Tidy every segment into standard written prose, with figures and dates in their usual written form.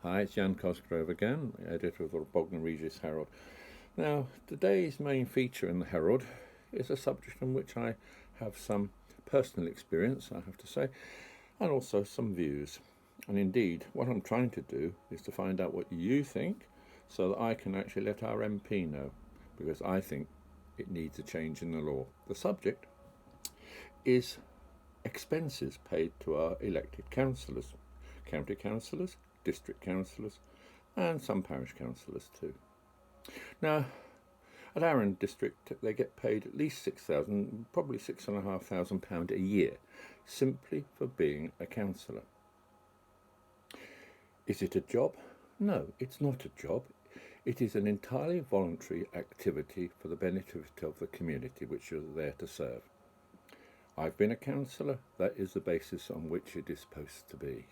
Hi, it's Jan Cosgrove again, editor of the BOGNOR REGIS HERALD. Now, today's main feature in the Herald is a subject on which I have some personal experience, I have to say, and also some views. And indeed, what I'm trying to do is to find out what you think so that I can actually let our MP know, because I think it needs a change in the law. The subject is expenses paid to our elected councillors, county councillors, district councillors, and some parish councillors too. Now, at Arran district, they get paid at least £6,000, probably £6,500 a year, simply for being a councillor. Is it a job? No, it's not a job. It is an entirely voluntary activity for the benefit of the community which you're there to serve. I've been a councillor. That is the basis on which it is supposed to be.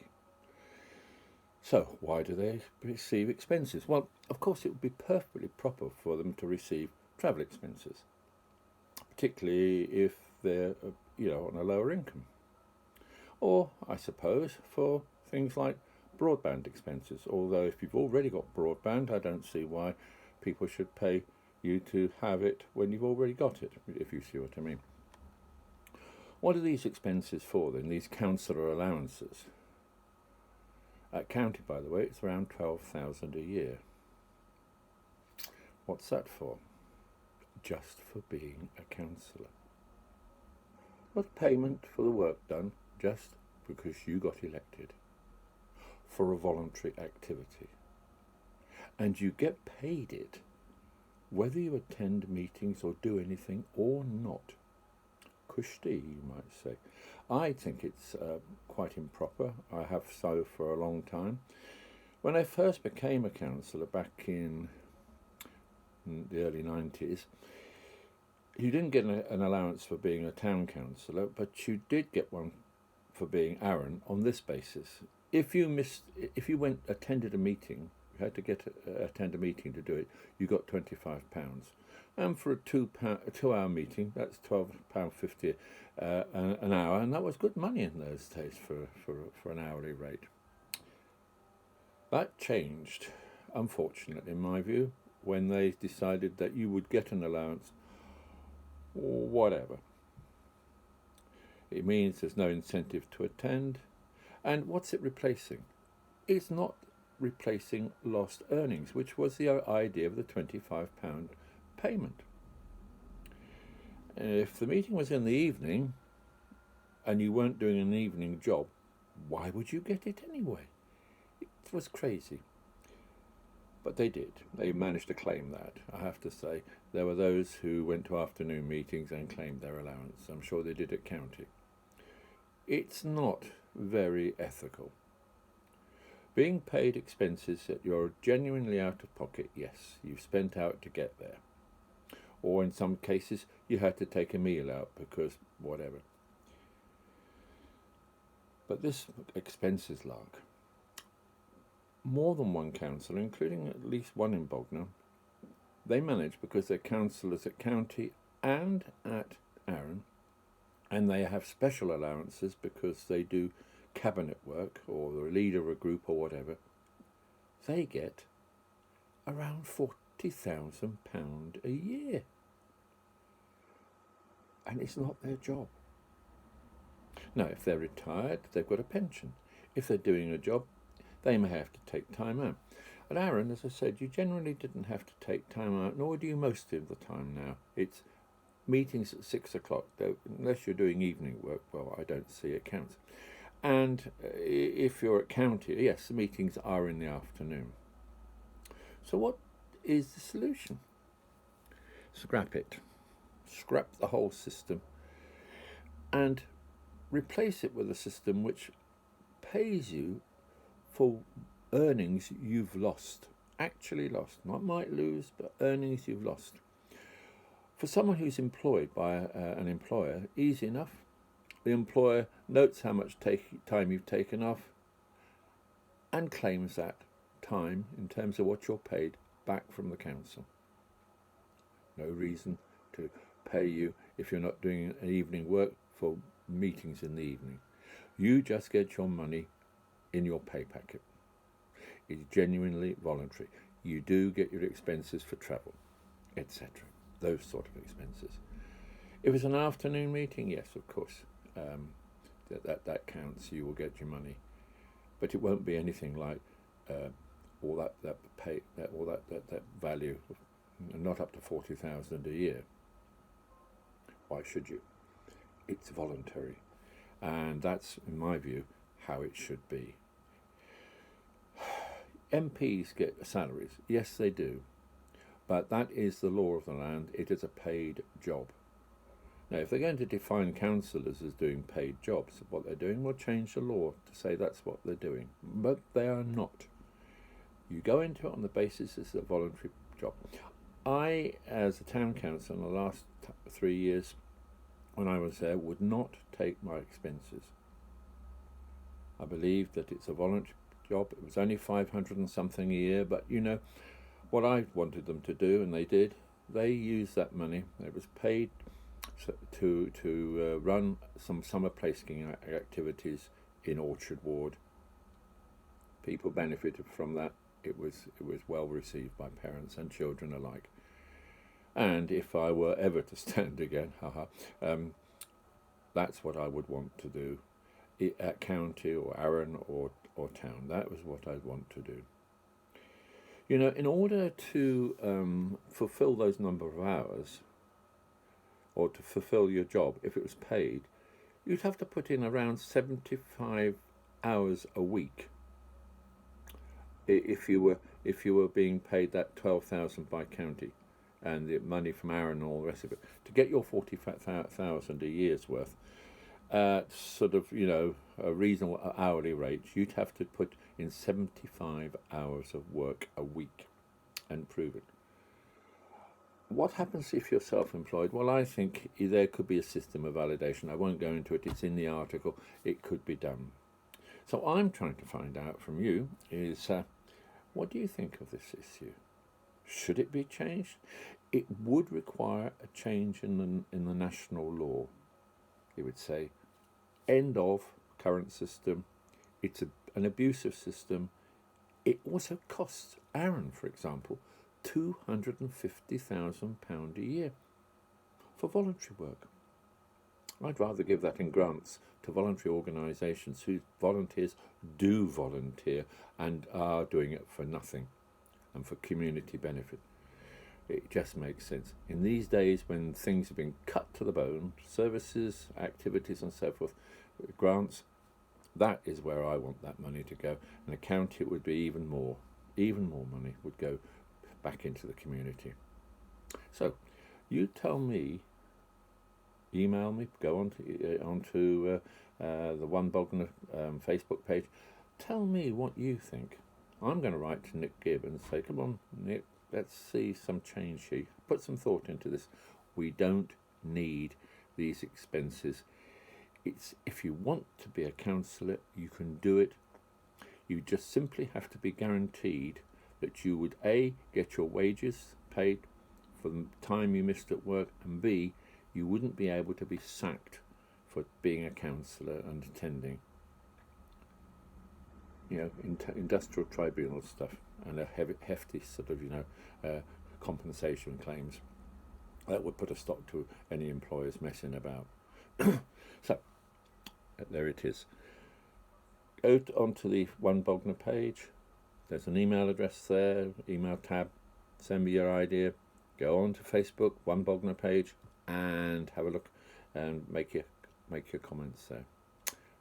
So, why do they receive expenses? Well, of course, it would be perfectly proper for them to receive travel expenses, particularly if they're, on a lower income. Or, I suppose, for things like broadband expenses. Although, if you've already got broadband, I don't see why people should pay you to have it when you've already got it, if you see what I mean. What are these expenses for then, these councillor allowances? At county, by the way, it's around £12,000 a year. What's that for? Just for being a councillor. What payment for the work done just because you got elected for a voluntary activity. And you get paid it whether you attend meetings or do anything or not. Kushti, you might say. I think it's quite improper. I have so for a long time. When I first became a councillor back in the early 90s, you didn't get an allowance for being a town councillor, but you did get one for being Arran on this basis. If you attended a meeting, you had to attend a meeting to do it, you got £25. And for a 2-hour meeting, that's £12.50 an hour, and that was good money in those days for an hourly rate. That changed, unfortunately, in my view, when they decided that you would get an allowance or whatever. It means there's no incentive to attend. And what's it replacing? It's not replacing lost earnings, which was the idea of the £25 payment. If the meeting was in the evening and you weren't doing an evening job, why would you get it anyway? It was crazy. But they did. They managed to claim that. I have to say, there were those who went to afternoon meetings and claimed their allowance. I'm sure they did at county. It's not very ethical. Being paid expenses that you're genuinely out of pocket, yes, you've spent out to get there. Or in some cases, you had to take a meal out because whatever. But this expenses lark. More than one councillor, including at least one in Bognor, they manage because they're councillors at county and at Arran, and they have special allowances because they do cabinet work or the leader of a group or whatever. They get around £40,000 a year. And it's not their job. Now, if they're retired, they've got a pension. If they're doing a job, they may have to take time out. At Arran, as I said, you generally didn't have to take time out, nor do you most of the time now. It's meetings at 6 o'clock, though, unless you're doing evening work, well, I don't see it counts. And if you're at county, yes, the meetings are in the afternoon. So what is the solution? Scrap it. Scrap the whole system and replace it with a system which pays you for earnings you've lost, actually lost, not might lose, but earnings you've lost. For someone who's employed by an employer, easy enough. The employer notes how much time you've taken off and claims that time in terms of what you're paid back from the council. No reason to pay you if you're not doing an evening work for meetings in the evening. You just get your money in your pay packet. is genuinely voluntary. You do get your expenses for travel, etc. Those sort of expenses. If it's an afternoon meeting, yes, of course, that counts. You will get your money, but it won't be anything like all that value, not up to 40,000 a year. Why should you? It's voluntary, and that's, in my view, how it should be. MPs get salaries, yes they do, but that is the law of the land. It is a paid job. Now, if they're going to define councillors as doing paid jobs, what they're doing will change the law to say that's what they're doing, but they are not. You go into it on the basis it's a voluntary job. I, as a town council in the last 3 years, when I was there, would not take my expenses. I believe that it's a voluntary job. It was only 500 and something a year, but you know what I wanted them to do, and they did. They used that money. It was paid to run some summer placing activities in Orchard Ward. People benefited from that. It was well received by parents and children alike. And if I were ever to stand again, that's what I would want to do at county or Arran or town. That was what I'd want to do. You know, in order to fulfill those number of hours, or to fulfill your job, if it was paid, you'd have to put in around 75 hours a week. If you were being paid that 12,000 by county, and the money from Arran and all the rest of it, to get your 40,000 a year's worth, sort of, you know, a reasonable hourly rate, you'd have to put in 75 hours of work a week and prove it. What happens if you're self-employed? Well, I think there could be a system of validation. I won't go into it. It's in the article. It could be done. So I'm trying to find out from you is, what do you think of this issue? Should it be changed? It would require a change in the national law. It would say, end of current system. It's an abusive system. It also costs Arran, for example, £250,000 a year for voluntary work. I'd rather give that in grants to voluntary organisations whose volunteers do volunteer and are doing it for nothing and for community benefit. It just makes sense. In these days when things have been cut to the bone, services, activities and so forth, grants, that is where I want that money to go. And a county, it would be even more money would go back into the community. So you tell me, email me, go onto the One Bognor Facebook page. Tell me what you think. I'm going to write to Nick Gibb and say, come on, Nick, let's see some change here. Put some thought into this. We don't need these expenses. It's, if you want to be a councillor, you can do it. You just simply have to be guaranteed that you would A, get your wages paid for the time you missed at work, and B, you wouldn't be able to be sacked for being a councillor and attending, you know, industrial tribunal stuff and a hefty sort of, you know, compensation claims. That would put a stop to any employers messing about. So, there it is. Go onto the One Bognor page. There's an email address there, email tab. Send me your idea. Go on to Facebook, One Bognor page, and have a look and make your comments there.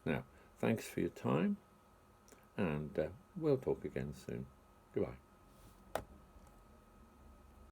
Now, thanks for your time, and we'll talk again soon. Goodbye.